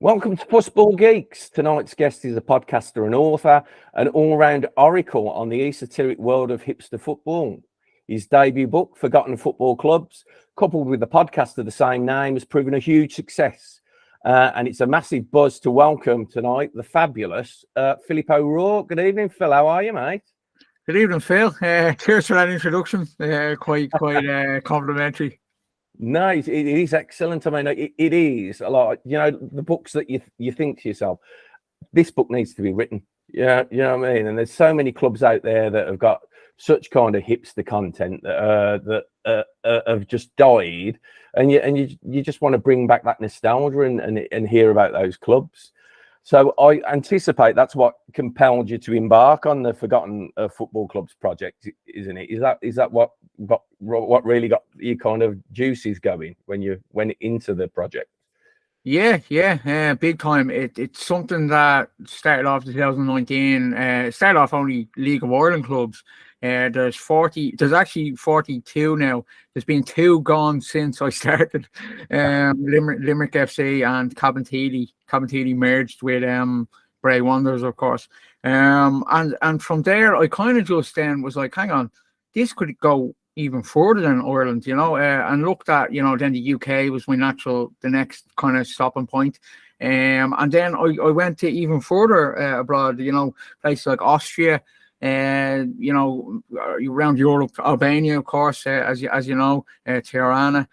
Welcome to Football Geeks. Tonight's guest is a podcaster and author, an all-round oracle on the esoteric world of hipster football. His debut book, Forgotten Football Clubs, coupled with the podcast of the same name, has proven a huge success. And it's a massive buzz to welcome tonight the fabulous Philip O'Rourke. Good evening, Phil. How are you, mate? Good evening, Phil. Cheers for that introduction. Quite complimentary. No, it is excellent. I mean, it is a lot. You know, the books that you think to yourself, this book needs to be written. Yeah, you know what I mean. And there's so many clubs out there that have got such kind of hipster content that have just died, and you just want to bring back that nostalgia and hear about those clubs. So I anticipate that's what compelled you to embark on the Forgotten Football Clubs project, isn't it? Is that what really got you kind of juices going when you went into the project? Yeah, big time. It's something that started off 2019. Started off only League of Ireland clubs. There's actually 42 now. There's been 2 gone since I started. Limerick FC and Cabinteely. Cabinteely merged with Bray Wanderers, of course. And from there, I kind of just then was like, hang on, this could go even further than Ireland, and looked at, then the UK was the next kind of stopping point. And then I went to even further abroad, places like Austria, around Europe, Albania, of course, as you know, Tirana,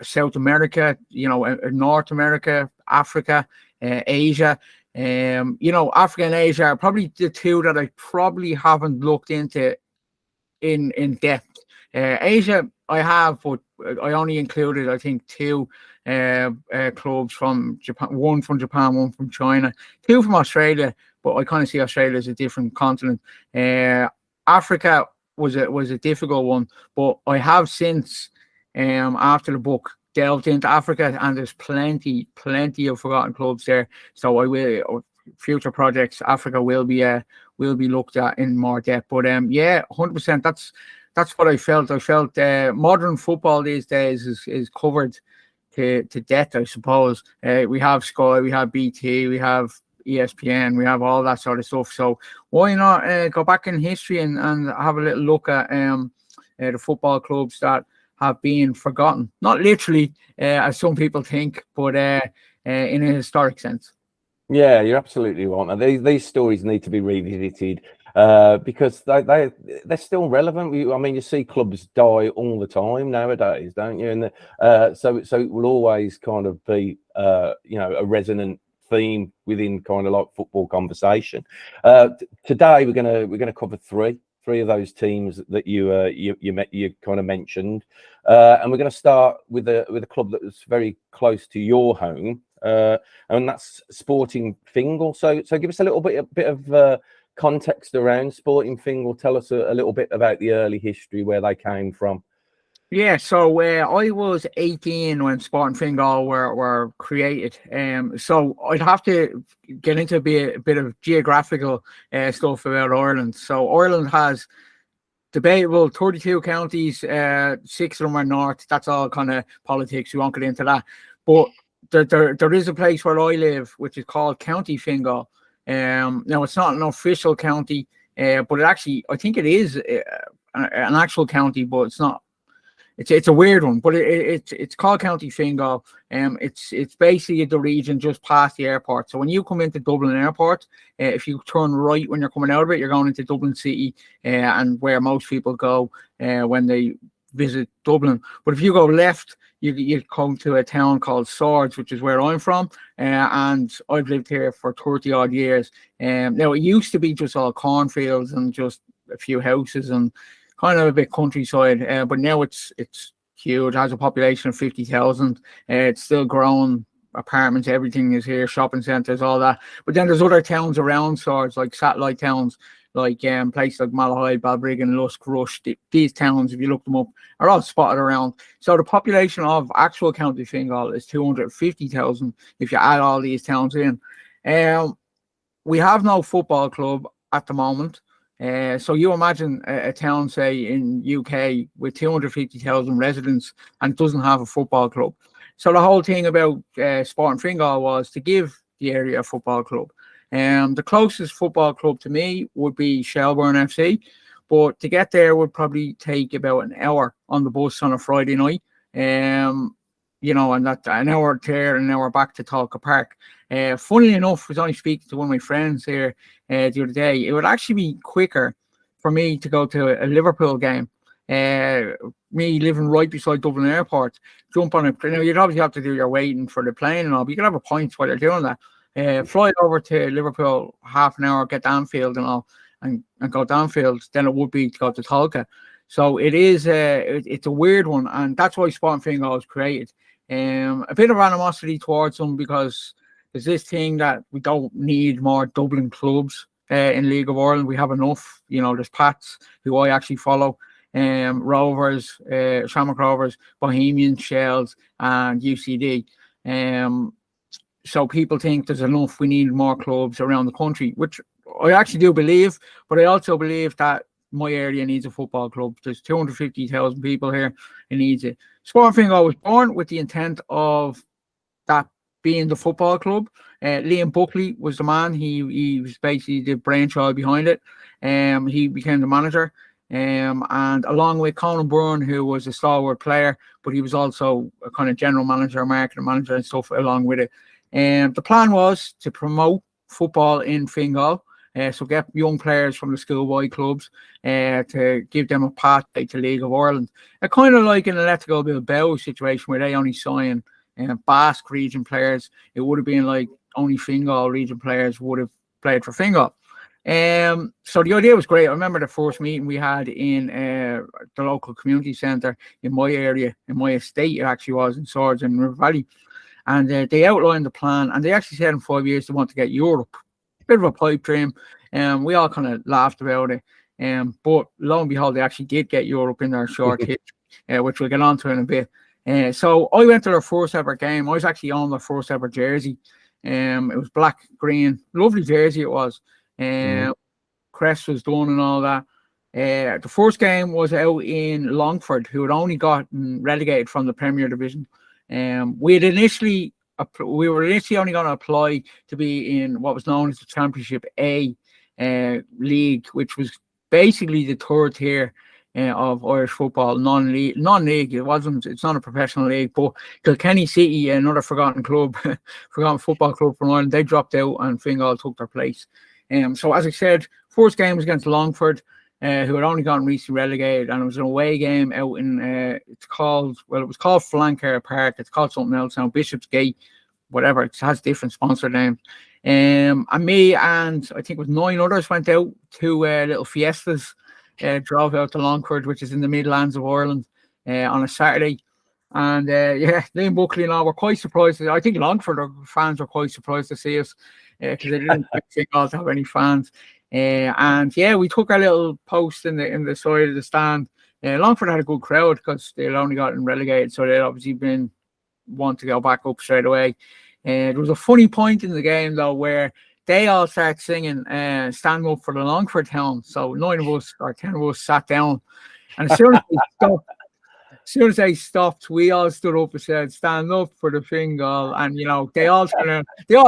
South America, North America, Africa, Asia. Africa and Asia are probably the 2 that I probably haven't looked into in depth. Asia I have, but I only included, I think, 2 clubs from Japan, one from Japan, one from China, 2 from Australia, but I kind of see Australia as a different continent. Africa was a difficult one, but I have since, after the book, delved into Africa, and there's plenty of forgotten clubs there. So I will, future projects, Africa will be looked at in more depth. But 100%. That's what I felt. I felt modern football these days is covered to death, I suppose. We have Sky, we have BT, we have ESPN, we have all that sort of stuff. So why not go back in history and have a little look at the football clubs that have been forgotten? Not literally, as some people think, but in a historic sense. Yeah, you're absolutely right. These stories need to be revisited because they're still relevant. You see clubs die all the time nowadays, don't you? And so it will always kind of be a resonant theme within kind of like football conversation. Today we're gonna cover three of those teams that you kind of mentioned, and we're going to start with a club that was very close to your home. And that's Sporting Fingal. So give us a little bit of context around Sporting Fingal. Tell us a little bit about the early history, where they came from. Yeah, so I was 18 when Sporting Fingal were created. So I'd have to get into a bit of geographical stuff about Ireland. So Ireland has debatable 32 counties, 6 of them are north. That's all kind of politics. We won't get into that. But there is a place where I live, which is called County Fingal. Now, it's not an official county, but I think it is an actual county, but it's not. It's a weird one, but it's called County Fingal. It's basically the region just past the airport. So when you come into Dublin Airport, if you turn right when you're coming out of it, you're going into Dublin City, and where most people go when they visit Dublin. But if you go left, you come to a town called Swords, which is where I'm from, and I've lived here for 30 odd years. Now, it used to be just all cornfields and just a few houses and kind of a bit countryside, but now it's huge. It has a population of 50,000. It's still growing. Apartments, everything is here. Shopping centres, all that. But then there's other towns around Swords, like satellite towns, like places like Malahide, Balbriggan, Lusk, Rush. These towns, if you look them up, are all spotted around. So the population of actual County Fingal is 250,000 if you add all these towns in. We have no football club at the moment. So you imagine a town, say in UK, with 250,000 residents and doesn't have a football club. So the whole thing about Sporting Fingal was to give the area a football club. The closest football club to me would be Shelbourne FC, but to get there would probably take about an hour on the bus on a Friday night. And that an hour there and an hour back to Talca Park. Funnily enough, I was only speaking to one of my friends here the other day. It would actually be quicker for me to go to a Liverpool game. Me living right beside Dublin Airport, jump on it. You'd obviously have to do your waiting for the plane and all, but you could have a pint while you're doing that. Fly over to Liverpool, half an hour, get to Anfield and all, and go to Anfield. Then it would be to go to Talca. So it is it's a weird one, and that's why Sporting Fingal was created. A bit of animosity towards them because there's this thing that we don't need more Dublin clubs in League of Ireland. We have enough. There's Pats, who I actually follow, Rovers, Shamrock Rovers, Bohemians, Shells, and UCD. So people think there's enough. We need more clubs around the country, which I actually do believe, but I also believe that my area needs a football club. There's 250,000 people here. It needs it. Sporting Fingal was born with the intent of that being the football club. Liam Buckley was the man. He was basically the brainchild behind it. He became the manager. And along with Conan Byrne, who was a stalwart player, but he was also a kind of general manager, marketing manager and stuff along with it. The plan was to promote football in Fingal. So get young players from the schoolboy clubs to give them a pathway to League of Ireland. Kind of like an Atletico Bilbao situation where they only sign Basque region players. It would have been like only Fingal region players would have played for Fingal. So the idea was great. I remember the first meeting we had in the local community centre in my area, in my estate. It actually was in Swords and River Valley. And they outlined the plan, and they actually said in 5 years they want to get Europe. Bit of a pipe dream. We all kind of laughed about it. But lo and behold, they actually did get Europe in their short hit, which we'll get on to in a bit. So I went to their first ever game. I was actually on their first ever jersey. It was black, green, lovely jersey it was. Crest was done and all that. The first game was out in Longford, who had only gotten relegated from the Premier Division. We were initially only going to apply to be in what was known as the Championship A league, which was basically the third tier of Irish football, non-league. It's not a professional league, but Kilkenny City, another forgotten football club from Ireland, they dropped out and Fingal took their place. So as I said, first game was against Longford, who had only gotten recently relegated, and it was an away game out in it was called Flanker Park. It's called something else now, Bishopsgate, whatever. It has different sponsor names. And me and I think it was 9 others went out to little fiestas, drove out to Longford, which is in the Midlands of Ireland, on a Saturday. And Liam Buckley and all were quite surprised. I think Longford fans were quite surprised to see us because they didn't think to have any fans. We took our little post in the side of the stand. Longford had a good crowd because they'd only gotten relegated, so they'd obviously want to go back up straight away. There was a funny point in the game though where they all started singing "Stand Up for the Longford Town." So 9 of us or 10 of us sat down, and as soon as they stopped, we all stood up and said, "Stand up for the Fingal." And they all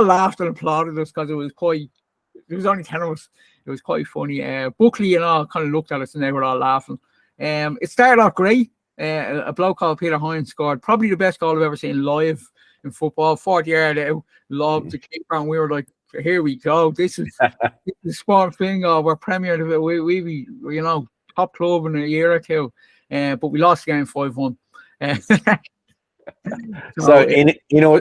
laughed and applauded us because there was only 10 of us. It was quite funny. Buckley and all kind of looked at us and they were all laughing. It started off great. A bloke called Peter Hines scored probably the best goal I've ever seen live in football. 40-yard out, lobbed the keeper, and we were like, "Here we go. This is Sporting Fingal. We're Premier. We top club in a year or two." But we lost the game 5-1.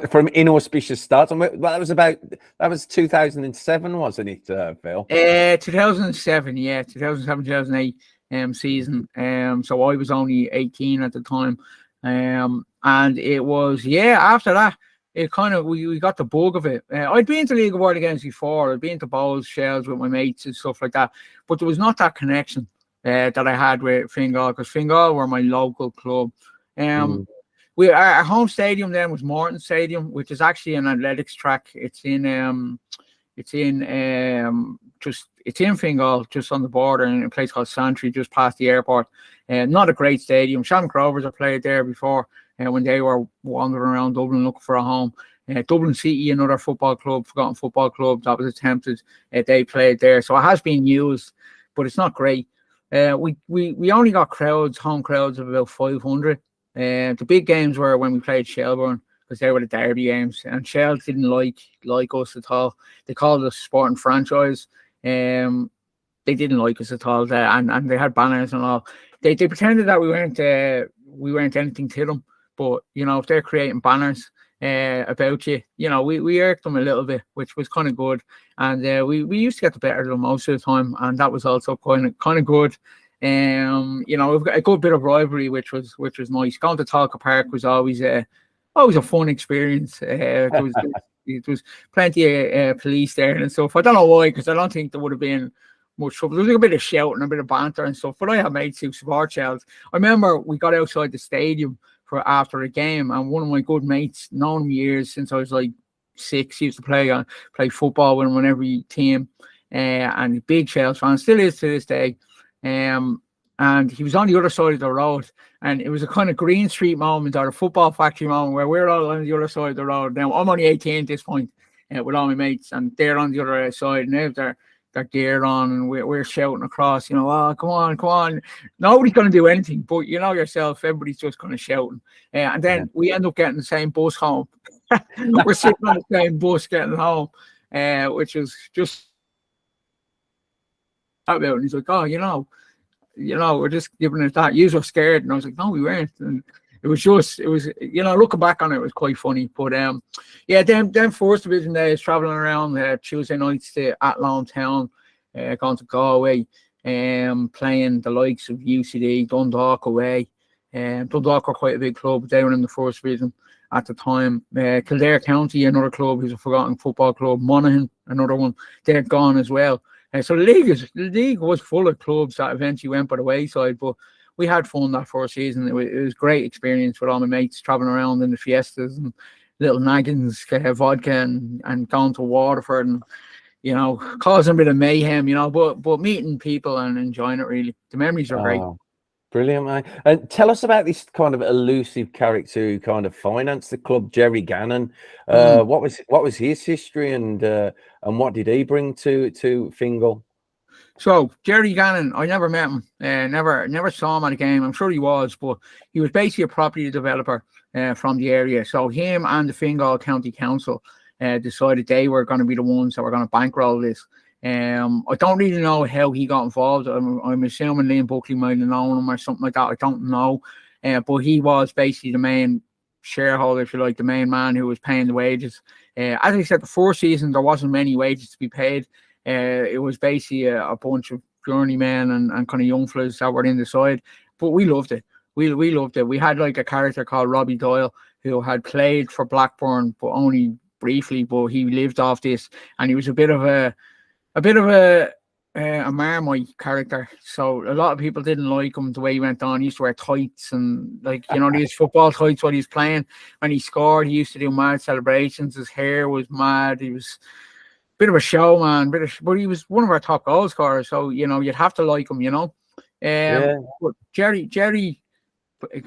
From inauspicious starts. That was 2007, wasn't it, Phil? 2007, 2007-2008 season. So I was only 18 at the time. And it was after that it kind of we got the bug of it. I'd been to League of Ireland games before. I'd been to bowls, shells with my mates and stuff like that, but there was not that connection that I had with Fingal, because Fingal were my local club. Our home stadium then was Morton Stadium, which is actually an athletics track. It's in Fingal, just on the border, in a place called Santry, just past the airport. Not a great stadium. Shamrock Rovers have played there before. when they were wandering around Dublin looking for a home. Dublin City, another football club, forgotten football club that was attempted. They played there, so it has been used, but it's not great. We only got home crowds of about 500. The big games were when we played Shelbourne, because they were the derby games, and Shell didn't like us at all. They called us sporting franchise. They didn't like us at all, and they had banners and all. They pretended that we weren't anything to them, but if they're creating banners about you, we irked them a little bit, which was kind of good. And we used to get the better of them most of the time, and that was also kind of good. We've got a good bit of rivalry, which was nice. Going to Talca Park was always a fun experience. There was plenty of police there and stuff. I don't know why, because I don't think there would have been much trouble. There was a bit of shouting, a bit of banter and stuff, but I had mates who support Shells. I remember we got outside the stadium for after a game, and one of my good mates, known him years since I was like 6, he used to play football with him on every team, and a big Shells fan, still is to this day. And he was on the other side of the road, and it was a kind of Green Street moment or a football factory moment where we're all on the other side of the road. Now I'm only 18 at this point, with all my mates, and they're on the other side, and they have their gear on, and we're shouting across, oh, come on. Nobody's going to do anything, but yourself, everybody's just kind of shouting. And then we end up getting the same bus home. We're sitting on the same bus getting home, which was just about it. And he's like, oh, we're just giving it that. You were scared. And I was like, no, we weren't. And it was looking back on it, it was quite funny. But then first division days, traveling around Tuesday nights to Athlone Town, going to Galway, playing the likes of UCD, Dundalk away. Dundalk were quite a big club. They were in the first division at the time. Kildare County, another club who's a forgotten football club. Monaghan, another one. They're gone as well. So the league was full of clubs that eventually went by the wayside, but we had fun that first season. It was a great experience with all my mates traveling around in the fiestas and little naggins, vodka and going to Waterford and causing a bit of mayhem, but meeting people and enjoying it. Really, the memories are great. Brilliant, mate. And tell us about this kind of elusive character who kind of financed the club, Jerry Gannon. What was his history, and what did he bring to Fingal? So Jerry Gannon, I never met him, never saw him at a game. I'm sure he was, but he was basically a property developer from the area. So him and the Fingal County Council decided they were going to be the ones that were going to bankroll this. I don't really know how he got involved. I'm assuming Liam Buckley might have known him or something like that. I don't know. But he was basically the main shareholder, if you like, the main man who was paying the wages. As I said, the first season, there wasn't many wages to be paid. It was basically a bunch of journeymen and kind of young fellas that were in the side. But we loved it. We loved it. We had like a character called Robbie Doyle who had played for Blackburn, but only briefly, but he lived off this, and he was a bit of a Marmite character. So a lot of people didn't like him the way he went on. He used to wear tights and these football tights while he was playing. When he scored, he used to do mad celebrations. His hair was mad. He was a bit of a showman, but he was one of our top goal scorers. So you'd have to like him. But Jerry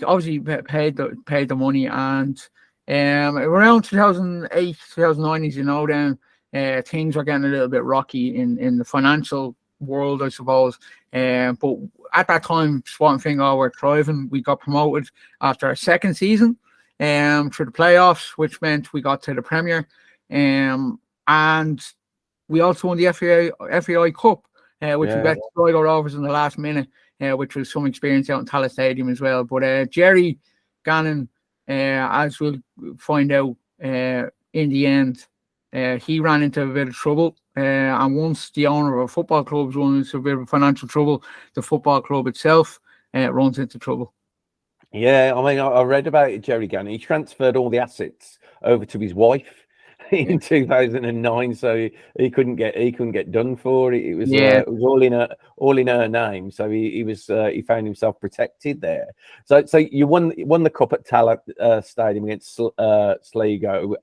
obviously paid the money, and around 2008, 2009, as then things were getting a little bit rocky in the financial world, I suppose. But at that time, Swat and Fingal were thriving. We got promoted after our second season through the playoffs, which meant we got to the Premier. And we also won the FAI Cup, which we got Sligo Rovers in the last minute, which was some experience out in Tallaght Stadium as well. But Jerry Gannon, as we'll find out in the end, he ran into a bit of trouble, and once the owner of a football club runs into a bit of financial trouble, the football club itself runs into trouble. Yeah, I mean, I read about it, Jerry Gannon. He transferred all the assets over to his wife in 2009, so he couldn't get done for it. It was all in her name, so he found himself protected there. So you won the cup at Tallaght Stadium against Sligo.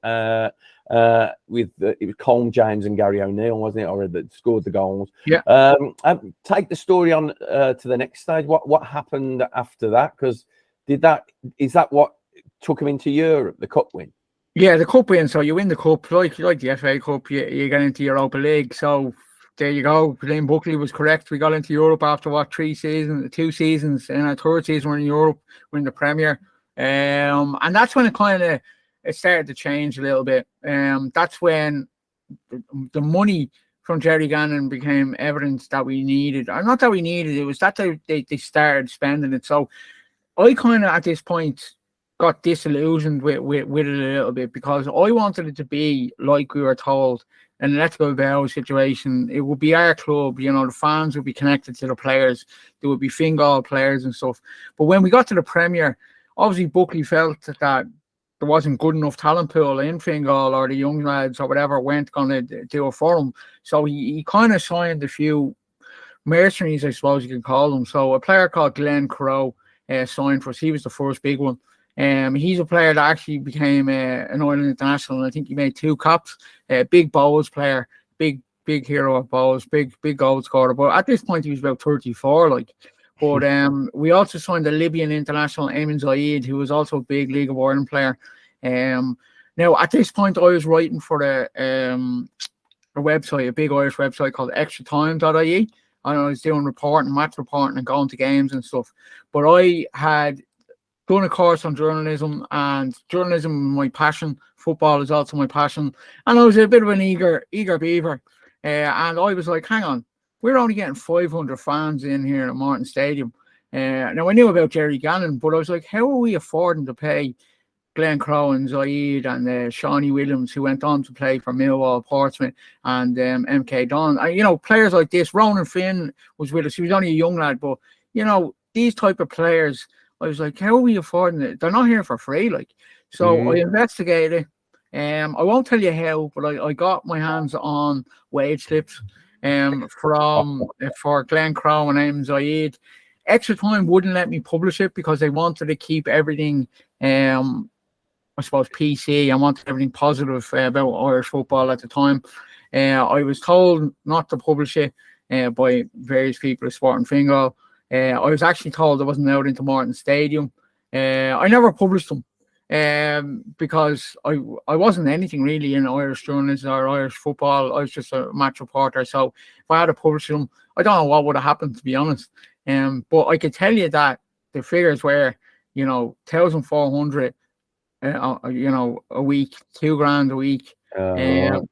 With it was Colm James and Gary O'Neill, wasn't it? I read that scored the goals. Yeah. Take the story on to the next stage. What happened after that? Because is that what took him into Europe, the cup win. Yeah, the cup win. So you win the cup, like the FA Cup, you get into Europa League. So there you go. Liam Buckley was correct. We got into Europe after 2 seasons, and our third season we're in Europe, we're in the Premier. And that's when it started to change a little bit. That's when the money from Jerry Gannon became evidence that we needed, or not that we needed, it was that they started spending it. So I kind of at this point got disillusioned with it a little bit, because I wanted it to be like we were told, an Let's-Go Bow situation. It would be our club, the fans would be connected to the players, there would be Fingal players and stuff. But when we got to the Premier, obviously Buckley felt that there wasn't good enough talent pool in Fingal, or the young lads or whatever weren't going to do it for him. So he kind of signed a few mercenaries, I suppose you can call them. So a player called Glenn Crowe signed for us. He was the first big one. He's a player that actually became an Ireland international, and I think he made 2 caps. Big bowls player, big hero of bowls, big goal scorer. But at this point, he was about 34, like. But we also signed the Libyan international Ayman Zaid, who was also a big League of Ireland player. Now at this point, I was writing for a website, a big Irish website called extratime.ie. I was doing match reporting, and going to games and stuff. But I had done a course on journalism, and journalism is my passion. Football is also my passion, and I was a bit of an eager beaver. And I was like, hang on, we're only getting 500 fans in here at Martin Stadium. Now I knew about Jerry Gannon, but I was like, how are we affording to pay Glenn Crowe and Zaid and Shawnee Williams, who went on to play for Millwall, Portsmouth, and MK Don? Players like this. Ronan Finn was with us. He was only a young lad, but these type of players, I was like, how are we affording it? They're not here for free, like. So I investigated. I won't tell you how, but I got my hands on wage slips for Glenn Crowe and Ayman Zaid. Extra Time wouldn't let me publish it because they wanted to keep everything, I suppose, PC. I wanted everything positive about Irish football at the time. I was told not to publish it by various people at Sport and Fingal. I was actually told I wasn't allowed into Martin Stadium. I never published them because I wasn't anything really in Irish journalism or Irish football. I was just a match reporter. So if I had to publish them, I don't know what would have happened, to be honest. But I could tell you that the figures were, 1,400, a week, $2,000 a week. An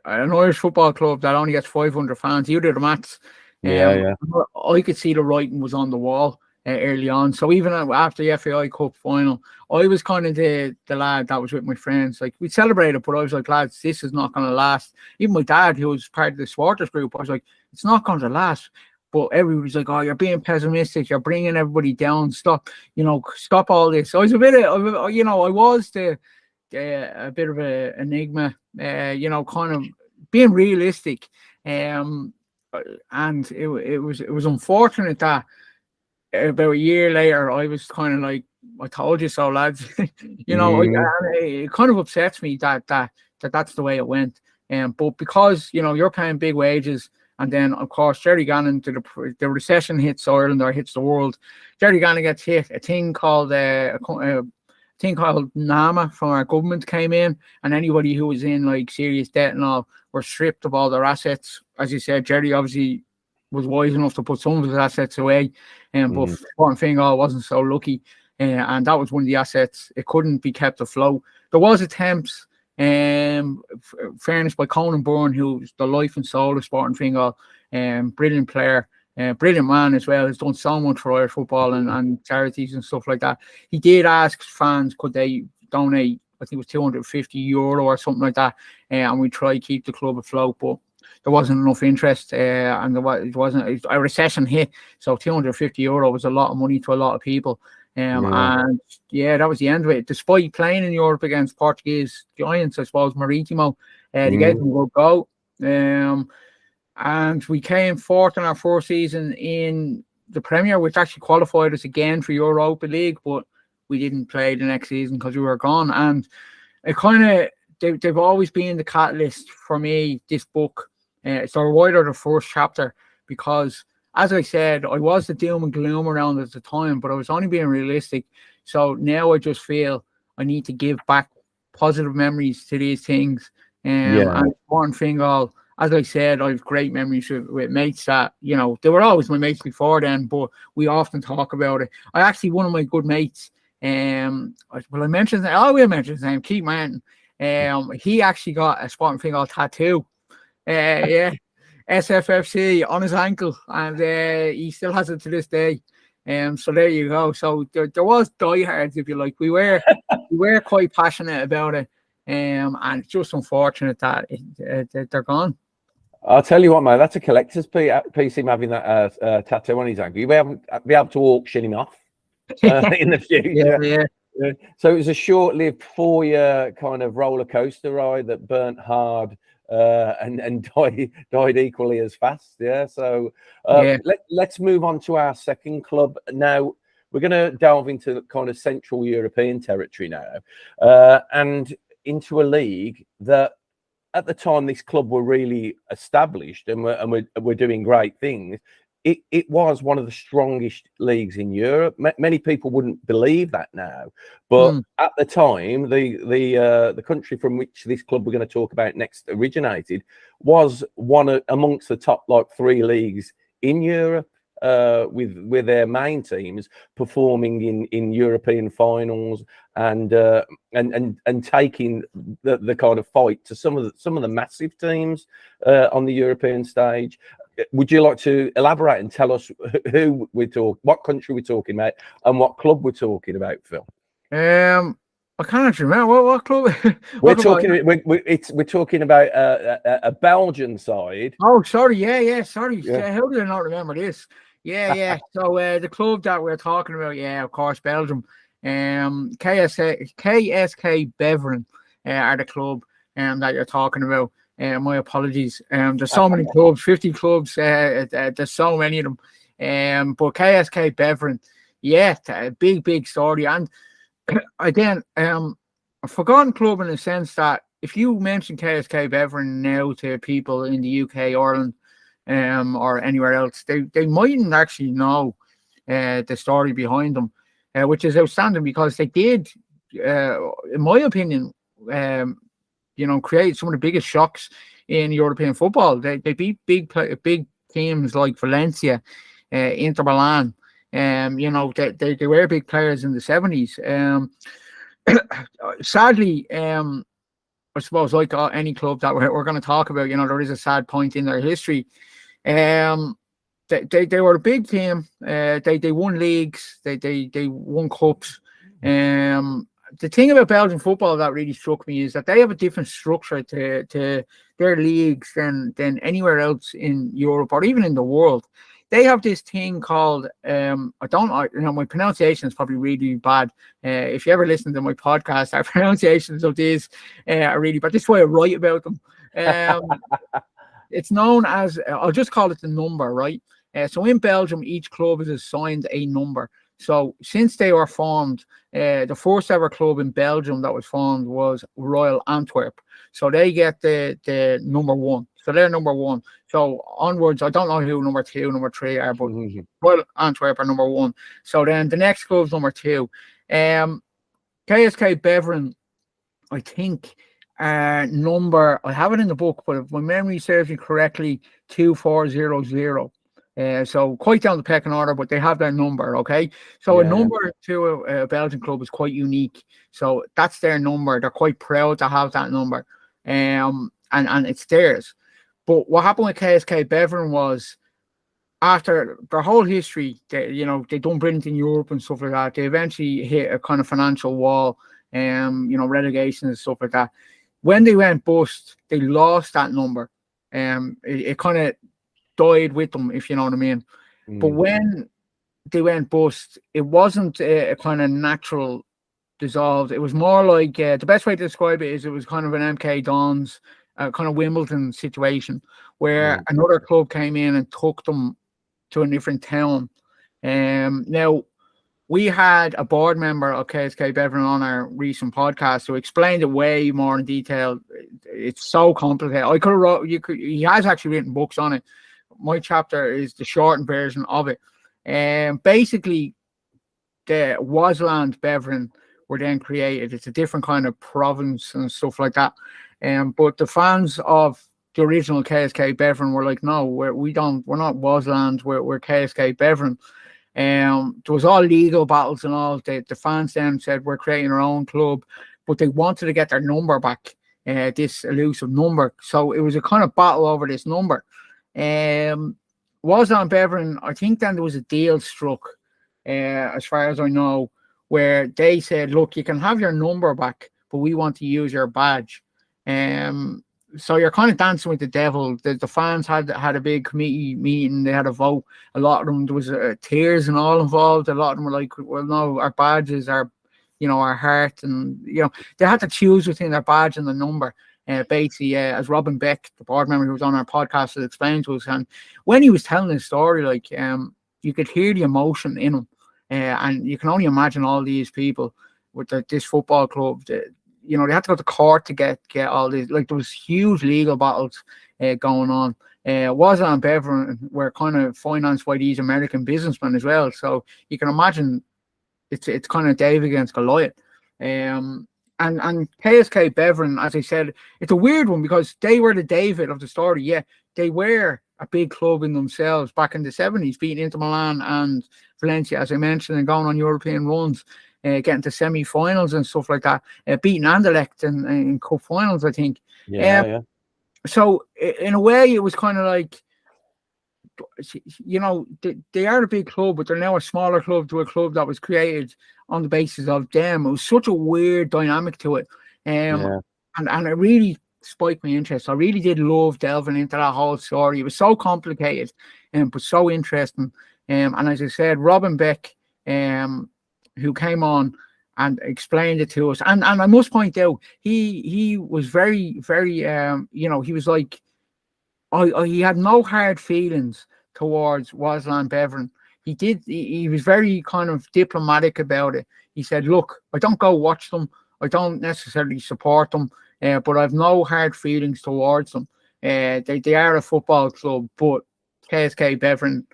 Irish football club that only gets 500 fans. You do the maths. I could see the writing was on the wall early on. So even after the FAI Cup final, I was kind of the lad that was with my friends. Like, we celebrated, but I was like, lads, this is not going to last. Even my dad, who was part of the supporters group, I was like, it's not going to last. But everybody's like, oh, you're being pessimistic. You're bringing everybody down. Stop all this. So I was a bit of, I was a bit of an enigma, kind of being realistic. And it was unfortunate that about a year later, I was kind of like, I told you so, lads. It kind of upsets me that that's the way it went. But because you're paying big wages, and then of course Jerry Gannon, the recession hits Ireland or hits the world. Jerry Gannon gets hit. A thing called NAMA from our government came in, and anybody who was in like serious debt and all were stripped of all their assets. As you said, Jerry obviously was wise enough to put some of his assets away, but Sport Fingal wasn't so lucky, and that was one of the assets. It couldn't be kept afloat. There was attempts, fairness by Conan Byrne, who's the life and soul of Sport Fingal, brilliant player, brilliant man as well. Has done so much for Irish football and charities and stuff like that. He did ask fans could they donate, I think it was €250 or something like that, and we try to keep the club afloat, but there wasn't enough interest, and it wasn't a recession hit. So €250 was a lot of money to a lot of people. And that was the end of it. Despite playing in Europe against Portuguese giants, I suppose, Maritimo, they gave them a good go. And we came fourth in our first season in the Premier, which actually qualified us again for Europa League, but we didn't play the next season because we were gone. And it kind of, they've always been the catalyst for me, this book. It's a wider the first chapter, because, as I said, I was the doom and gloom around at the time, but I was only being realistic. So now I just feel I need to give back positive memories to these things. Yeah. And Martin Fingal, as I said, I have great memories with mates that, they were always my mates before then, but we often talk about it. I actually, one of my good mates, I mentioned that. I will mention his name, Keith Martin. He actually got a Sporting Fingal tattoo. Yeah, SFFC on his ankle, and he still has it to this day. So there you go. So there was diehards, if you like. We were quite passionate about it. And it's just unfortunate that they're gone. I'll tell you what, mate, that's a collector's piece, him having that tattoo on his ankle. You'll be able to auction him off in the future. Yeah. So it was a short-lived 4-year kind of roller coaster ride that burnt hard and died equally as fast. Yeah. So let's move on to our second club now. We're going to delve into kind of Central European territory now, and into a league that, at the time this club were really established and we're doing great things, it was one of the strongest leagues in Europe. Many people wouldn't believe that now, but at the time, the country from which this club we're going to talk about next originated was one amongst the top 3 leagues in Europe, with their main teams performing in European finals and taking the kind of fight to some of the massive teams on the European stage. Would you like to elaborate and tell us what country we're talking about and what club we're talking about, Phil? I can't actually remember what club. We're talking about a Belgian side. Oh, sorry, yeah, sorry. Yeah. How did I not remember this? Yeah. So the club that we're talking about, of course, Belgium. KSK Beveren are the club that you're talking about. My apologies. There's so many clubs, 50 clubs. There's so many of them. But KSK Beveren, a big story. And again, a forgotten club in the sense that if you mention KSK Beveren now to people in the UK, Ireland, or anywhere else, they mightn't actually know the story behind them, which is outstanding because they did, in my opinion, create some of the biggest shocks in European football. They beat big teams like Valencia, Inter Milan. They were big players in the 70s. Sadly, I suppose like any club that we're going to talk about, there is a sad point in their history. They were a big team. They won leagues. They won cups. The thing about Belgian football that really struck me is that they have a different structure to their leagues than anywhere else in Europe or even in the world. They have this thing called my pronunciation is probably really bad. If you ever listen to my podcast, our pronunciations of these are really bad. This is why I write about them. It's known as, I'll just call it the number, right? So in Belgium, each club is assigned a number. So since they were formed, the first ever club in Belgium that was formed was Royal Antwerp. So they get the number 1. So they're number 1. So onwards, I don't know who number 2, number 3 are, but Royal Antwerp are number 1. So then the next club's number 2. KSK Beveren, I think, number, I have it in the book, but if my memory serves me correctly, 2400. So quite down the pecking order, but they have their number, okay? So a number to a Belgian club is quite unique. So that's their number. They're quite proud to have that number. And it's theirs. But what happened with KSK Beveren was, after their whole history, they done brilliant in Europe and stuff like that. They eventually hit a kind of financial wall, relegation and stuff like that. When they went bust, they lost that number. It kind of died with them, if you know what I mean. But when they went bust, it wasn't a kind of natural dissolve. It was more like, the best way to describe it is it was kind of an MK Dons, kind of Wimbledon situation, where another club came in and took them to a different town. Now, we had a board member of KSK Beveren on our recent podcast who explained it way more in detail. It's so complicated. He has actually written books on it. My chapter is the shortened version of it. Basically, the Wasland Beveren were then created. It's a different kind of province and stuff like that. But the fans of the original KSK Beveren were like, no, we're not Waslands, we're KSK Beveren. There was all legal battles and all. The fans then said we're creating our own club, but they wanted to get their number back, this elusive number. So it was a kind of battle over this number. Wasland Beveren, I think then there was a deal struck, as far as I know, where they said, look, you can have your number back, but we want to use your badge. So you're kind of dancing with the devil. The fans had a big committee meeting. They had a vote. A lot of them, there was tears and all involved. A lot of them were like, well, no, our badges are, our heart. And, they had to choose between their badge and the number. Basically, as Robin Beck, the board member who was on our podcast, had explained to us. And when he was telling his story, like, you could hear the emotion in him. And you can only imagine all these people with this football club. They had to go to court to get all these. Like, there was huge legal battles going on. Wasland and Beveren were kind of financed by these American businessmen as well. So you can imagine it's kind of David against Goliath. And KSK Beveren, as I said, it's a weird one because they were the David of the story. Yeah, they were a big club in themselves back in the 70s, beating Inter Milan and Valencia, as I mentioned, and going on European runs. Getting to semi-finals and stuff like that, beating Anderlecht in cup finals, I think. Yeah. So in a way, it was kind of like, they are a big club, but they're now a smaller club to a club that was created on the basis of them. It was such a weird dynamic to it, and it really spiked my interest. I really did love delving into that whole story. It was so complicated, but so interesting. And as I said, Robin Beck, who came on and explained it to us. And I must point out, he was very, very, he was like, he had no hard feelings towards Wasland Beveren. He was very kind of diplomatic about it. He said, look, I don't go watch them. I don't necessarily support them, but I've no hard feelings towards them. They are a football club, but KSK Beveren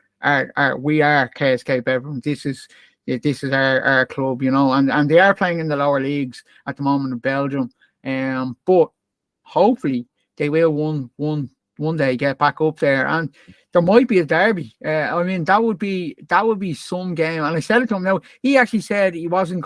we are KSK Beveren. This is our club, and they are playing in the lower leagues at the moment in Belgium. But hopefully they will one day get back up there, and there might be a derby. I mean, that would be some game. And I said it to him now. He actually said he wasn't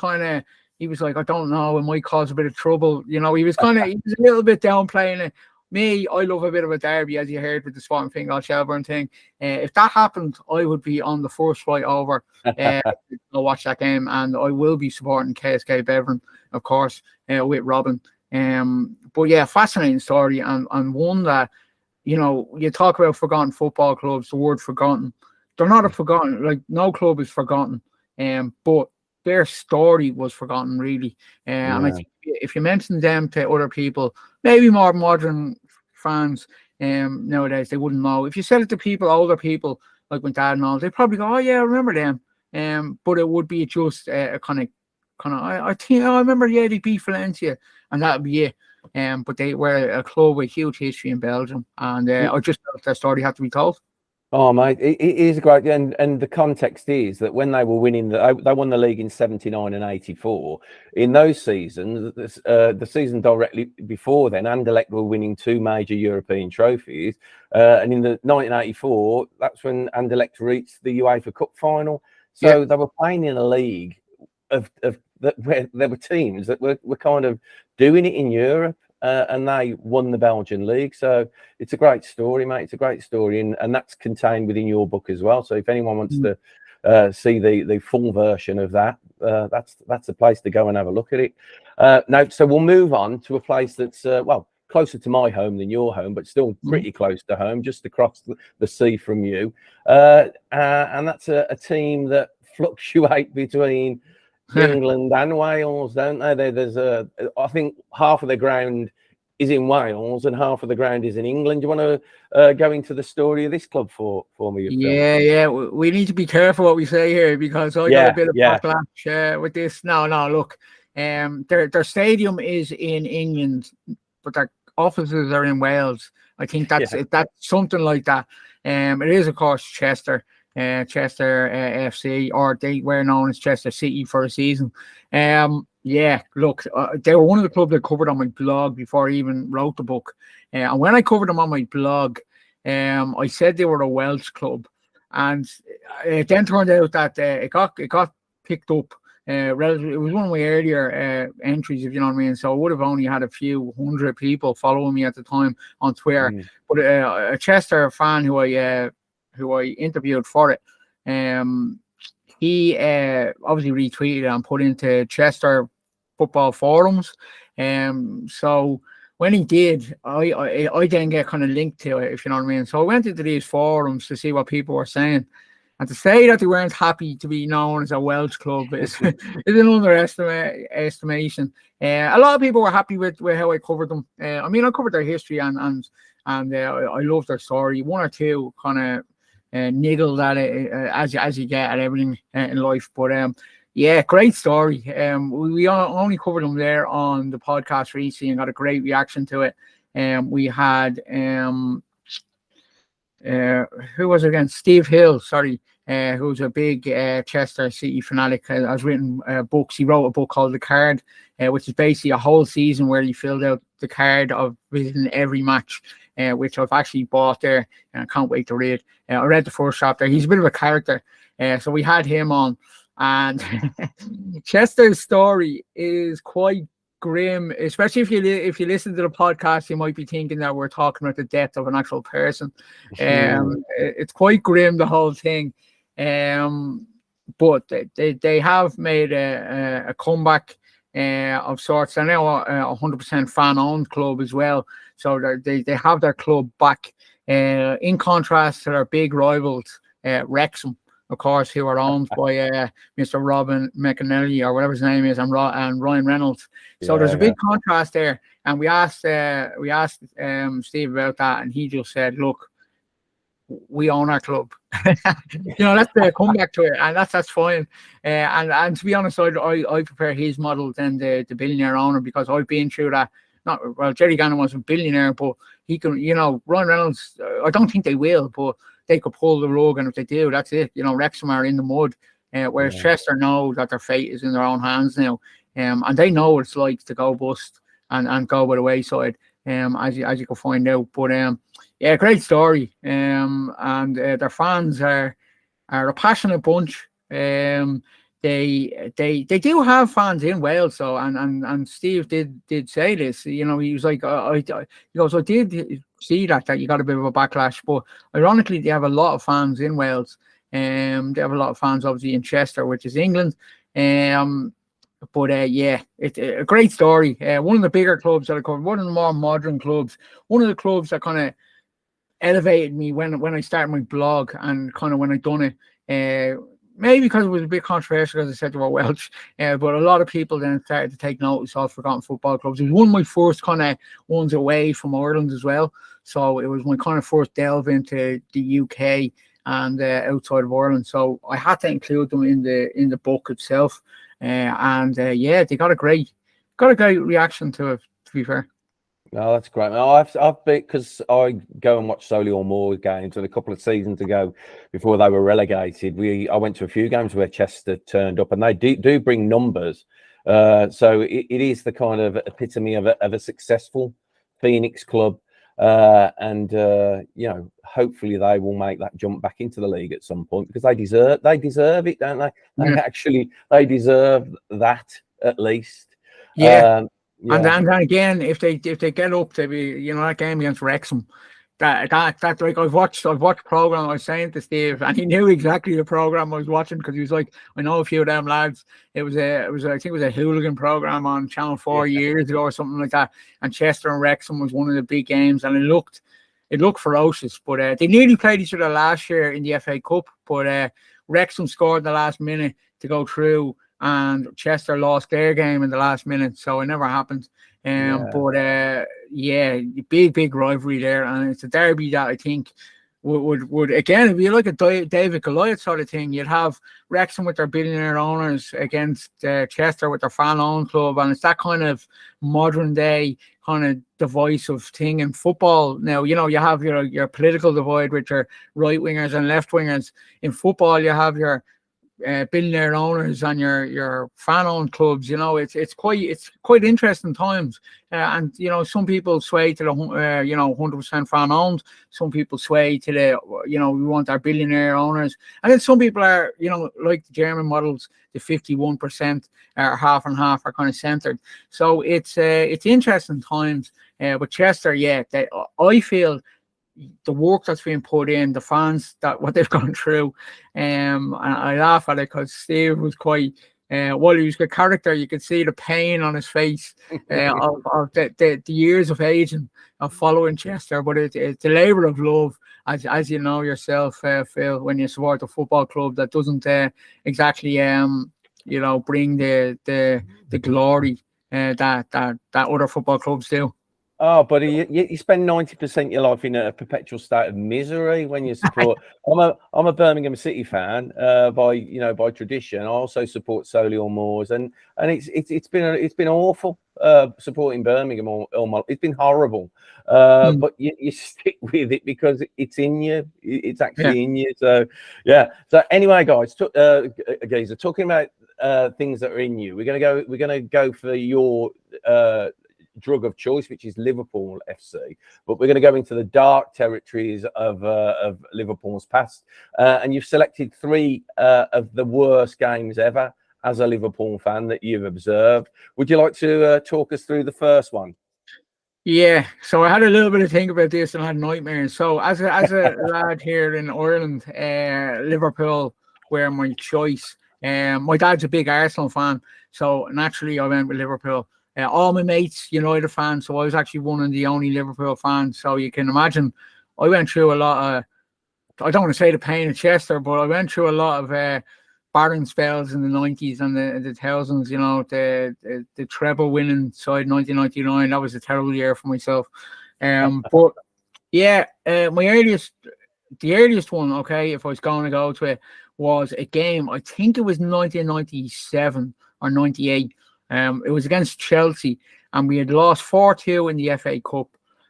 he was like, I don't know, it might cause a bit of trouble. He was a little bit downplaying it. Me, I love a bit of a derby, as you heard with the Sporting Fingal Shelburne thing. If that happened, I would be on the first flight over to watch that game, and I will be supporting KSK Beveren, of course, with Robin. But yeah, fascinating story, and one that, you talk about forgotten football clubs, the word forgotten. They're not forgotten, like no club is forgotten, but their story was forgotten, really. And I think if you mention them to other people, maybe more modern fans nowadays, they wouldn't know. If you said it to older people, like my dad and all, they'd probably go, oh yeah, I remember them. But it would be just a kind of, I think, I remember, yeah, they beat Valencia, and that would be it. But they were a club with huge history in Belgium, and I just felt their story had to be told. Oh, mate, it is great, and the context is that when they were winning, they won the league in 79 and 84. In those seasons, the season directly before then, Anderlecht were winning 2 major European trophies, and in the 1984, that's when Anderlecht reached the UEFA Cup final. So they were playing in a league where there were teams that were kind of doing it in Europe. And they won the Belgian league. So it's a great story, mate. It's a great story, and that's contained within your book as well. So if anyone wants to see the full version of that, that's a place to go and have a look at it. Now, so we'll move on to a place that's closer to my home than your home, but still pretty close to home, just across the sea from you. And that's a team that fluctuate between England and Wales, don't they? There's I think half of the ground is in Wales and half of the ground is in England. Do you want to go into the story of this club for me? Yeah. We need to be careful what we say here, because I got a bit of backlash with this. No, look, their stadium is in England, but their offices are in Wales. I think that's something like that. It is, of course, Chester FC, or they were known as Chester City for a season. Yeah, look, they were one of the clubs I covered on my blog before I even wrote the book. And when I covered them on my blog, I said they were a Welsh club, and it then turned out that it got picked up. Relatively, it was one of my earlier entries, if you know what I mean. So I would have only had a few hundred people following me at the time on Twitter. But a Chester fan who I interviewed for it, he obviously retweeted and put into Chester football forums. So when he did, I then get kind of linked to it, if you know what I mean. So I went into these forums to see what people were saying. And to say that they weren't happy to be known as a Welsh club is an underestimation. A lot of people were happy with how I covered them. I mean, I covered their history and I love their story. One or two kind of niggled at it as you get at everything in life. But yeah, great story. We only covered them there on the podcast recently and got a great reaction to it. We had who was it again? Steve Hill, sorry, who's a big Chester City fanatic, has written books. He wrote a book called The Card, which is basically a whole season where he filled out the card of visiting every match, which I've actually bought there, and I can't wait to read. I read the first chapter. He's a bit of a character, so we had him on, and Chester's story is quite grim, especially if you listen to the podcast. You might be thinking that we're talking about the death of an actual person. It's quite grim, the whole thing, but they have made a comeback of sorts. They're now a 100% fan-owned club as well, so they have their club back, in contrast to their big rivals, Wrexham, of course, who are owned by Mr. Robin McAnally, or whatever his name is, and Ryan Reynolds. So there's a big contrast there. And we asked Steve about that, and he just said, "Look, we own our club." Let's come back to it, and that's fine. And to be honest, I prefer his model than the billionaire owner, because I've been through that. Jerry Gannon was a billionaire, but he can, Ryan Reynolds, I don't think they will, but they could pull the rug, and if they do, that's it. Wrexham are in the mud, whereas Chester know that their fate is in their own hands now, and they know what it's like to go bust and go by the wayside, as you can find out. But yeah, great story, and their fans are a passionate bunch. They do have fans in Wales, so and Steve did say this. He was like, I did see that you got a bit of a backlash, but ironically, they have a lot of fans in Wales. They have a lot of fans, obviously, in Chester, which is England. But yeah, it's a great story. One of the bigger clubs that I covered, one of the more modern clubs, one of the clubs that kind of elevated me when I started my blog, and kind of when I done it. Maybe because it was a bit controversial, as I said, they were Welsh, but a lot of people then started to take notice of forgotten football clubs. It was one of my first kind of ones away from Ireland as well, so it was my kind of first delve into the UK and outside of Ireland. So I had to include them in the book itself, and yeah, they got a great reaction to it, to be fair. No, that's great. I've been, because I go and watch Solihull Moor games, and a couple of seasons ago, before they were relegated, I went to a few games where Chester turned up, and they do bring numbers. So it is the kind of epitome of a successful Phoenix club, and hopefully they will make that jump back into the league at some point, because they deserve it, don't they? They deserve that at least. Yeah. And then again, if they get up to be, that game against Wrexham, that like I've watched program. I was saying to Steve, and he knew exactly the program I was watching, because he was like, I know a few of them lads. I think it was a hooligan program on Channel 4 years ago or something like that. And Chester and Wrexham was one of the big games, and it looked ferocious. But they nearly played each other last year in the FA Cup, but Wrexham scored in the last minute to go through, and Chester lost their game in the last minute, so it never happened. But yeah, big rivalry there, and it's a derby that I think would again, if you look at David Goliath sort of thing, you'd have Wrexham with their billionaire owners against Chester with their fan-owned club, and it's that kind of modern day kind of divisive thing in football. Now, you have your political divide with your right wingers and left wingers. In football, you have your billionaire owners and your fan owned clubs. It's quite interesting times. And some people sway to the 100% fan owned. Some people sway to the we want our billionaire owners, and then some people are like the German models, the 51% are half and half, are kind of centered. So it's interesting times. But Chester, I feel the work that's being put in, the fans, that what they've gone through, and I laugh at it because Steve was quite. While he was a character, you could see the pain on his face of the years of aging, of following Chester. But it's a labour of love, as you know yourself, Phil, when you support a football club that doesn't exactly bring the glory that other football clubs do. Oh, but you spend 90% of your life in a perpetual state of misery when you support. I'm a Birmingham City fan by tradition. I also support Solihull Moors, and it's been awful supporting Birmingham all my. It's been horrible, but you stick with it because it's in you. It's actually in you. So yeah. So anyway, guys, geezer, talking about things that are in you. We're gonna go for your drug of choice, which is Liverpool FC, but we're going to go into the dark territories of Liverpool's past, and you've selected 3 of the worst games ever as a Liverpool fan that you've observed. Would you like to talk us through the first one? Yeah, so I had a little bit of think about this and I had nightmares. So as a lad here in Ireland, Liverpool were my choice. My dad's a big Arsenal fan, so naturally I went with Liverpool. All my mates United fans, so I was actually one of the only Liverpool fans. So you can imagine I went through a lot of, I don't want to say the pain of Chester, but I went through a lot of barren spells in the 90s and the 2000s. The treble winning side 1999, that was a terrible year for myself. But yeah, the earliest one, okay, if I was going to go to it, was a game, I think it was 1997 or 98. It was against Chelsea, and we had lost 4-2 in the FA Cup.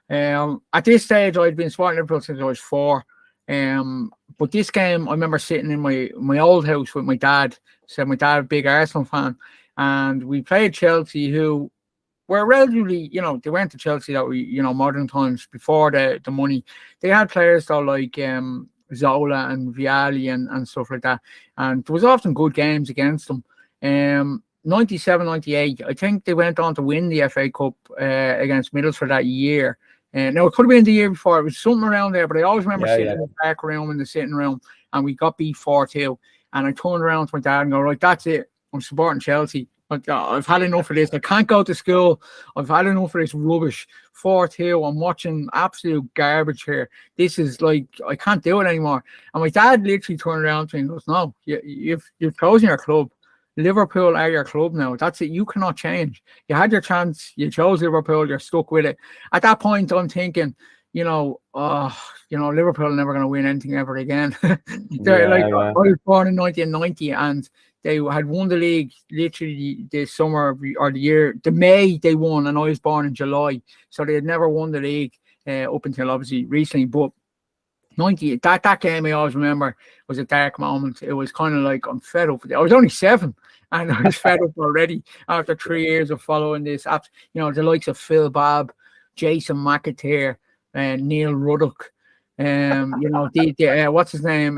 At this stage, I'd been supporting Liverpool since I was 4. But this game, I remember sitting in my old house with my dad. So my dad, a big Arsenal fan, and we played Chelsea, who were relatively, they weren't the Chelsea that we, modern times before the money. They had players though like Zola and Vialli and stuff like that, and there was often good games against them. 97, 98, I think they went on to win the FA Cup against Middlesbrough that year. Now, it could have been the year before. It was something around there, but I always remember sitting in the back room, in the sitting room, and we got beat 4-2. And I turned around to my dad and go, right, that's it. I'm supporting Chelsea. I've had enough of this. I can't go to school. I've had enough of this rubbish. 4-2. I'm watching absolute garbage here. This is like, I can't do it anymore. And my dad literally turned around to me and goes, no, you've chosen your club. Liverpool are your club now. That's it. You cannot change. You had your chance. You chose Liverpool. You're stuck with it. At that point, I'm thinking, Liverpool are never going to win anything ever again. I was born in 1990, and they had won the league literally the summer or the year. The May they won, and I was born in July, so they had never won the league up until obviously recently. But 90, that game I always remember was a dark moment. It was kind of like, I'm fed up with it. I was only 7 and I was fed up already after 3 years of following this. The likes of Phil Babb, Jason McAteer, and Neil Ruddock. What's his name?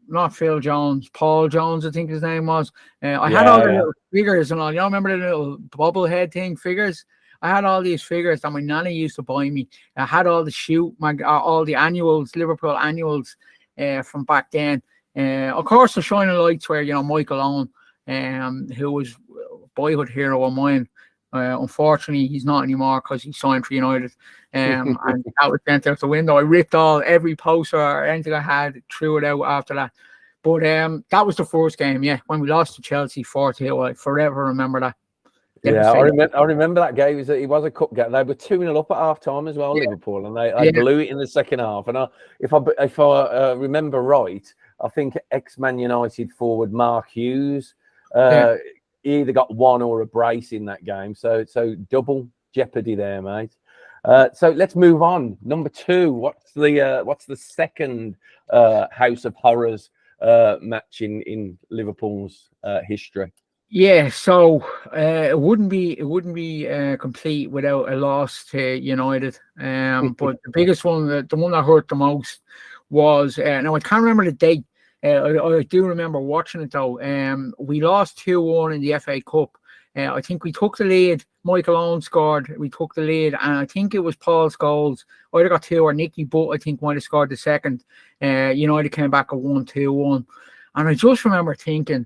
Not Phil Jones, Paul Jones, I think his name was. I had all the little figures and all. Remember the little bobblehead thing figures? I had all these figures that my nanny used to buy me. I had all the all the annuals, Liverpool annuals from back then. Of course, the shining lights were, Michael Owen, who was a boyhood hero of mine. Unfortunately, he's not anymore because he signed for United. And that was sent out the window. I ripped every poster or anything I had, threw it out after that. But that was the first game, when we lost to Chelsea 4-2. I forever remember that. Yeah, I remember that game. It was a cup game. They were 2-0 up at half time as well, Liverpool, and they blew it in the second half. And if I remember right, I think ex-Man United forward Mark Hughes he either got 1 or a brace in that game. So double jeopardy there, mate. So let's move on. Number 2. What's the second House of Horrors match in Liverpool's history. Yeah, so it wouldn't be complete without a loss to United. But the biggest one, the one that hurt the most, was now I can't remember the date. I do remember watching it though. We lost 2-1 in the FA Cup. I think we took the lead. Michael Owen scored. We took the lead, and I think it was Paul Scholes either got 2 or Nicky Butt, I think, might have scored the second. United came back at 1-2-1, and I just remember thinking,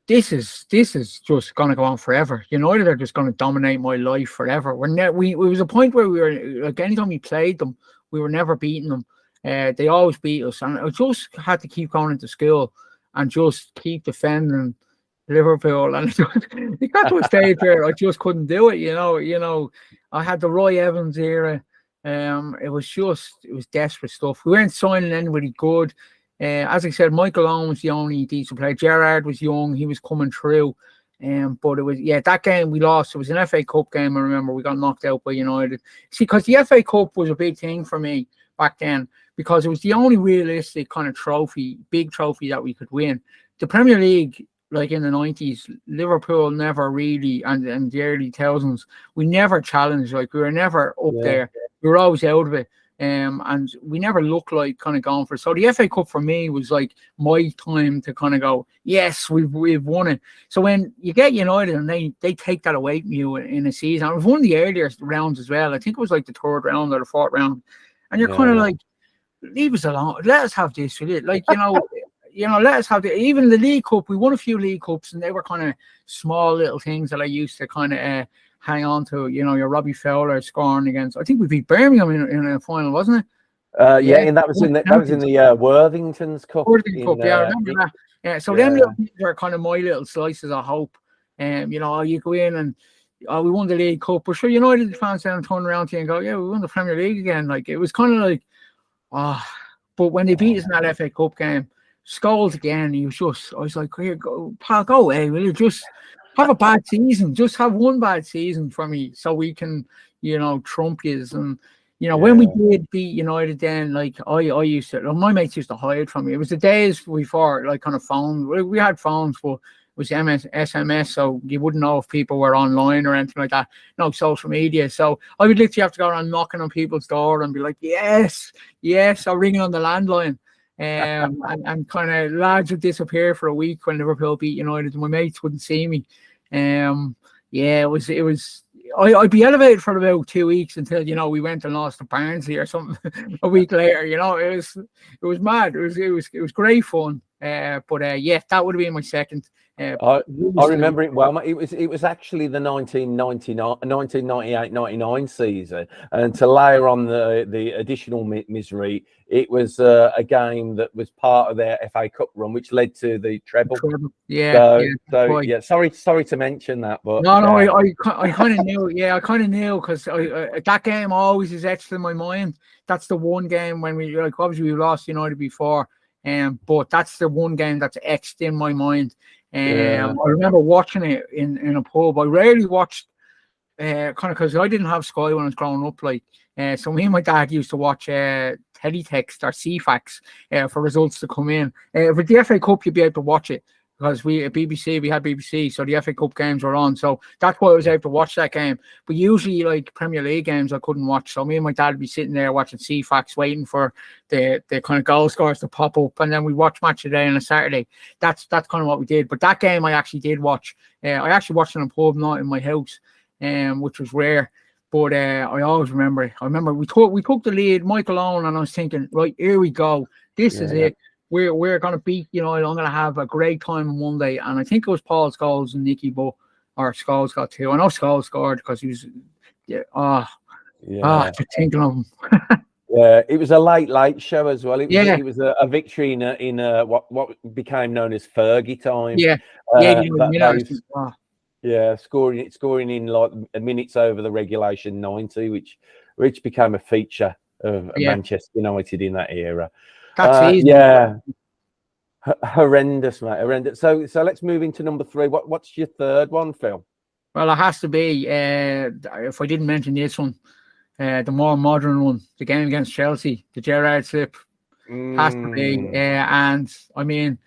this is just going to go on forever. United are just going to dominate my life forever. It was a point where we were like, anytime we played them, we were never beating them. They always beat us, and I just had to keep going into school and just keep defending Liverpool. And it got to a stage where I just couldn't do it. I had the Roy Evans era. It was desperate stuff. We weren't signing anybody good. As I said, Michael Owen was the only decent player. Gerrard was young; he was coming through. But it was that game we lost. It was an FA Cup game. I remember we got knocked out by United. See, because the FA Cup was a big thing for me back then, because it was the only realistic kind of big trophy that we could win. The Premier League, like in the 90s, Liverpool never really, and the early 2000s, we never challenged. Like, we were never up there. We were always out of it. And we never looked like kind of going for it. So the FA Cup for me was like my time to kind of go, yes, we've won it. So when you get United and they take that away from you in a season, it was one of the earlier rounds as well. I think it was like the 3rd round or the 4th round. And you're kind of like, leave us alone. Let us have this with it. Like, let us have the, even the League Cup. We won a few League Cups, and they were kind of small little things that I used to kind of hang on to. Your Robbie Fowler scoring against, I think we beat Birmingham in a final, wasn't it? And that was in the Worthington's Cup. Worthington Cup, I remember that. Yeah, so them little things were kind of my little slices of hope. You go in and we won the League Cup, but sure, United fans then turn around to you and go, yeah, we won the Premier League again. Like, it was kind of like, but when they beat us in that FA Cup game, Scholes again, I was like, here, go, pal, go away, will you? Just have a bad season. Just have one bad season for me so we can, trump yous. And, when we did beat United then, like, I used to, my mates used to hide from me. It was the days before, like, kind of phone. We had phones, but it was SMS, so you wouldn't know if people were online or anything like that. No social media. So I would literally have to go around knocking on people's door and be like, yes, or ringing on the landline. And kind of lads would disappear for a week when Liverpool beat United, and my mates wouldn't see me. It was. I'd be elevated for about 2 weeks until we went and lost to Barnsley or something a week later. It was mad. It was great fun. That would have been my second. I remember it well. It was actually the 1998-99 season, and to layer on the additional misery, it was a game that was part of their FA Cup run, which led to the treble. Sorry to mention that, but I kind of knew. Yeah, I kind of knew, because that game always is etched in my mind. That's the one game when we, like, obviously we lost United before, but that's the one game that's etched in my mind. I remember watching it in a pub. I rarely watched, kind of, because I didn't have Sky when I was growing up. Like, so me and my dad used to watch Teletext or CFAX for results to come in. For the FA Cup, you'd be able to watch it because we had BBC, so the FA Cup games were on. So that's why I was able to watch that game. But usually, like, Premier League games, I couldn't watch. So me and my dad would be sitting there watching CFAX, waiting for the kind of goal scores to pop up, and then we watch Match of the Day on a Saturday. That's kind of what we did. But that game I actually did watch. I actually watched it in a pub, not in my house, which was rare. But I always remember it. I remember we took the lead, Michael Owen, and I was thinking, right, here we go. This is it. We're going to beat, I'm going to have a great time on Monday. And I think it was Paul Scholes and Nicky Butt, or Scholes got 2. I know Scholes scored because he was, just thinking of him. It was a late show as well. It was a victory in what became known as Fergie time. Scoring in like minutes over the regulation 90, which became a feature of Manchester United in that era. Horrendous, mate. Horrendous. So let's move into number 3. What's your third one, Phil? Well, it has to be, if I didn't mention this one, the more modern one, the game against Chelsea, the Gerrard slip. Has to be. And I mean,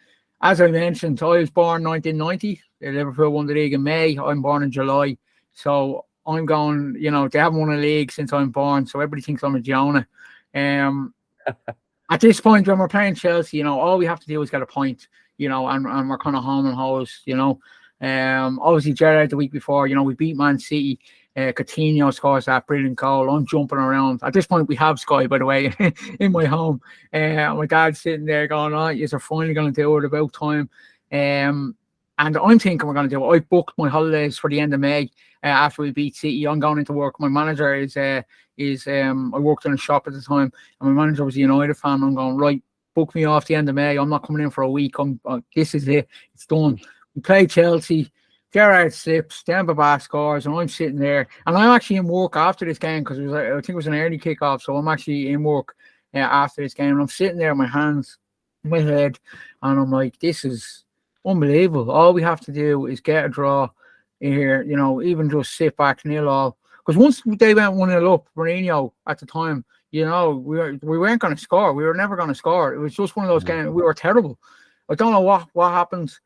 as I mentioned, I was born 1990. Liverpool won the league in May. I'm born in July. So I'm going, they haven't won a league since I'm born. So everybody thinks I'm a Jonah. At this point, when we're playing Chelsea, all we have to do is get a point, and we're kind of home and hose, Obviously, Gerrard the week before, we beat Man City. Coutinho scores that brilliant goal. I'm jumping around. At this point, we have Sky, by the way, in my home. My dad's sitting there going, "Oh, you're finally going to do it about time." And I'm thinking we're going to do it. I booked my holidays for the end of May after we beat City. I'm going into work. My manager is I worked in a shop at the time, and my manager was a United fan. I'm going, right, book me off the end of May. I'm not coming in for a week. This is it. It's done. We play Chelsea. Gerrard slips, Demba scores, and I'm sitting there. And I'm actually in work after this game because I think it was an early kickoff. So I'm actually in work after this game. And I'm sitting there, my hands in my head, and I'm like, this is unbelievable. All we have to do is get a draw here, even just sit back 0-0. Because once they went 1-0 up, Mourinho at the time, we weren't going to score. We were never going to score. It was just one of those games. We were terrible. I don't know what happened.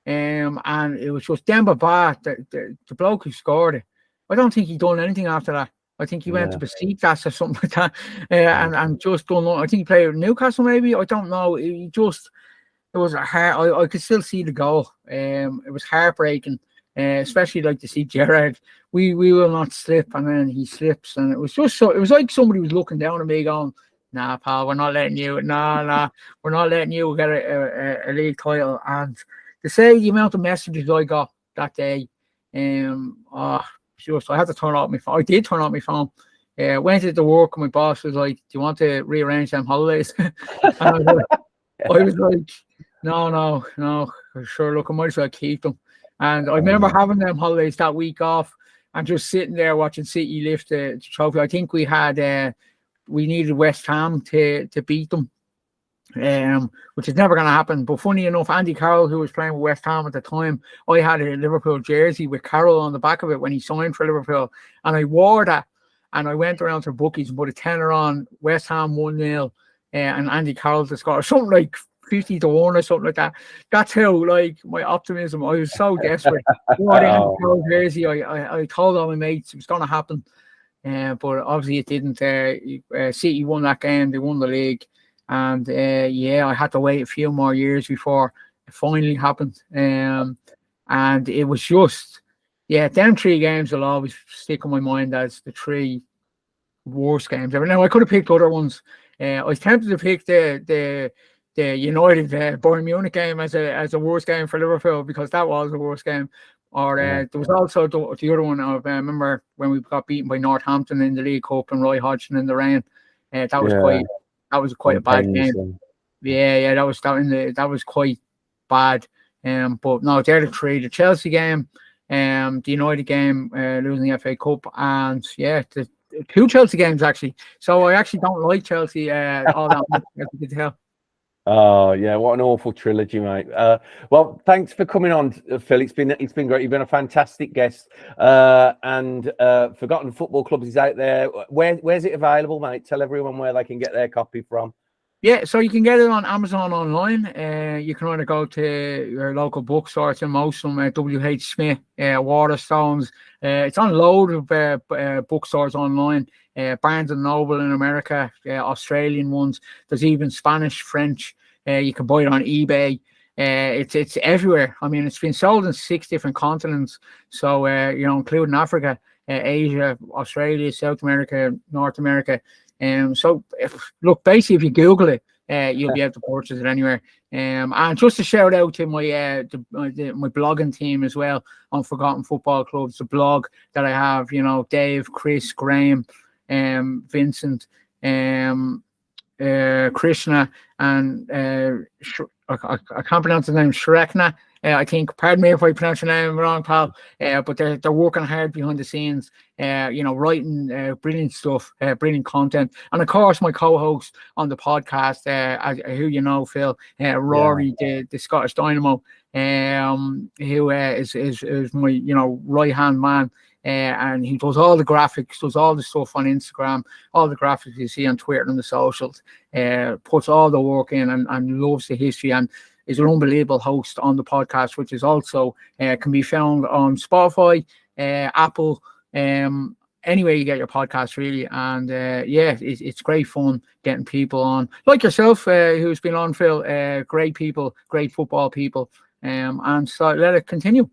And it was just Demba Ba, the bloke who scored it. I don't think he done anything after that. I think he went to Besiktas or something like that, and just done. I think he played with Newcastle, maybe. I don't know. It was a hard. I could still see the goal. It was heartbreaking, especially like to see Gerrard. We will not slip, and then he slips, and it was just so. It was like somebody was looking down at me, going, "Nah, pal, we're not letting you. Nah, we're not letting you get a league title." And to say the amount of messages I got that day, just I had to turn off my phone. I did turn off my phone. Went into work and my boss was like, "Do you want to rearrange them holidays?" And I was like, no. Sure, look, I might as well keep them. And I remember having them holidays that week off and just sitting there watching City lift the trophy. I think we needed West Ham to beat them. Which is never going to happen. But funny enough, Andy Carroll, who was playing with West Ham at the time, I had a Liverpool jersey with Carroll on the back of it when he signed for Liverpool, and I wore that, and I went around to bookies and put a tenner on West Ham 1-0, and Andy Carroll to score, something like 50-1 or something like that. That's how, like, my optimism. I was so desperate. I wore the Andy Carroll jersey. I told all my mates it was going to happen, but obviously it didn't. City won that game. They won the league. And I had to wait a few more years before it finally happened. And it was just, them 3 games will always stick in my mind as the 3 worst games ever. Now, I could have picked other ones. I was tempted to pick the United Bayern Munich game as a worst game for Liverpool, because that was the worst game. Or there was also the other one. I remember when we got beaten by Northampton in the League Cup and Roy Hodgson in the rain. That was quite a bad game. That was quite bad. But no, they're the 3: the Chelsea game, the United game, losing the FA Cup, and the 2 Chelsea games actually. So I actually don't like Chelsea all that much, as you can tell. Oh yeah, what an awful trilogy, mate. Well, thanks for coming on, Phil. It's been great. You've been a fantastic guest. And Forgotten Football Clubs is out there. Where's it available, mate? Tell everyone where they can get their copy from. Yeah, so you can get it on Amazon online. You can either go to your local bookstore. It's in most of them, W.H. Smith, Waterstones. It's on a load of bookstores online. Barnes and Noble in America, Australian ones. There's even Spanish, French. You can buy it on eBay. It's everywhere. I mean, it's been sold in 6 different continents. So, including Africa, Asia, Australia, South America, North America. Basically, if you Google it, you'll be able to purchase it anywhere. And just a shout out to my blogging team as well on Forgotten Football Clubs, the blog that I have. Dave, Chris, Graham, Vincent, Krishna, and I can't pronounce his name, Shrekna. I think, pardon me if I pronounce your name wrong, pal, but they're working hard behind the scenes, writing brilliant stuff, brilliant content. And of course, my co-host on the podcast, who Phil, Rory, the Scottish Dynamo, who is my, right-hand man. and he does all the graphics, does all the stuff on Instagram, all the graphics you see on Twitter and the socials, puts all the work in and loves the history, and is an unbelievable host on the podcast, which is also can be found on Spotify, Apple, anywhere you get your podcast, really. And it's great fun getting people on like yourself, who's been on, Phil. Great people, great football people, and so let it continue.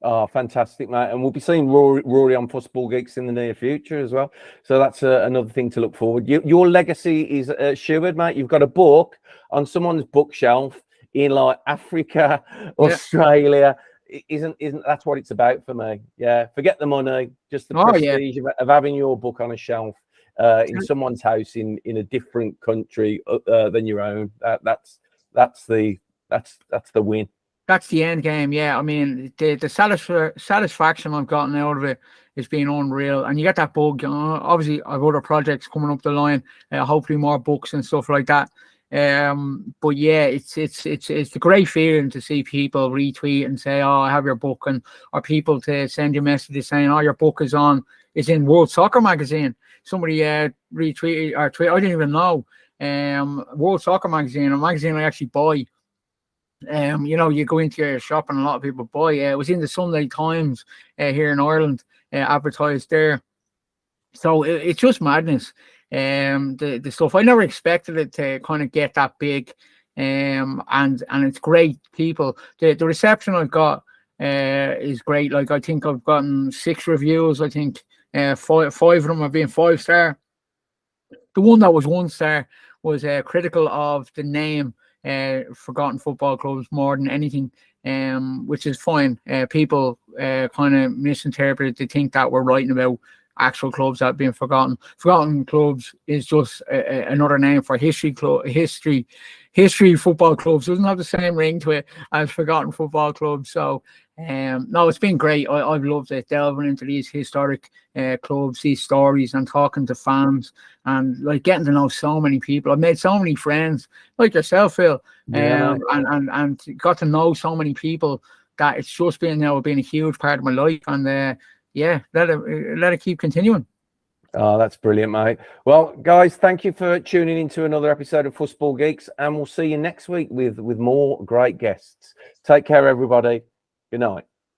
Oh, fantastic, mate. And we'll be seeing Rory on Football Geeks in the near future as well. So that's another thing to look forward. Your legacy is assured, mate. You've got a book on someone's bookshelf in like Africa, Australia. Isn't that's what it's about for me? Yeah, forget the money, just the prestige of having your book on a shelf in someone's house in a different country than your own. That's the win. That's the end game. Yeah, I mean, the satisfaction I've gotten out of it is being unreal. And you get that bug. Obviously, I've other projects coming up the line. Hopefully, more books and stuff like that. But yeah, it's a great feeling to see people retweet and say, "Oh, I have your book," or people to send you messages saying, "Oh, your book is in World Soccer Magazine." Somebody retweeted or tweet. I didn't even know. World Soccer Magazine, a magazine I actually buy. You go into your shop and a lot of people buy. It was in the Sunday Times here in Ireland, advertised there. So it's just madness. The stuff, I never expected it to kind of get that big, and it's great. People, the reception I've got is great. Like, I think I've gotten 6 reviews. I think five of them have been 5-star. The one that was 1-star was critical of the name Forgotten Football Clubs more than anything, which is fine. People kind of misinterpret it. They think that we're writing about actual clubs that have been forgotten. Forgotten Clubs is just another name for history football clubs. It doesn't have the same ring to it as Forgotten Football Clubs. So no, it's been great. I've loved it, delving into these historic clubs, these stories, and talking to fans, and like getting to know so many people. I've made so many friends like yourself, Phil, and got to know so many people that it's just been a huge part of my life. And let it keep continuing. Oh, that's brilliant, mate. Well, guys, thank you for tuning into another episode of Football Geeks, and we'll see you next week with more great guests. Take care, everybody. Good night.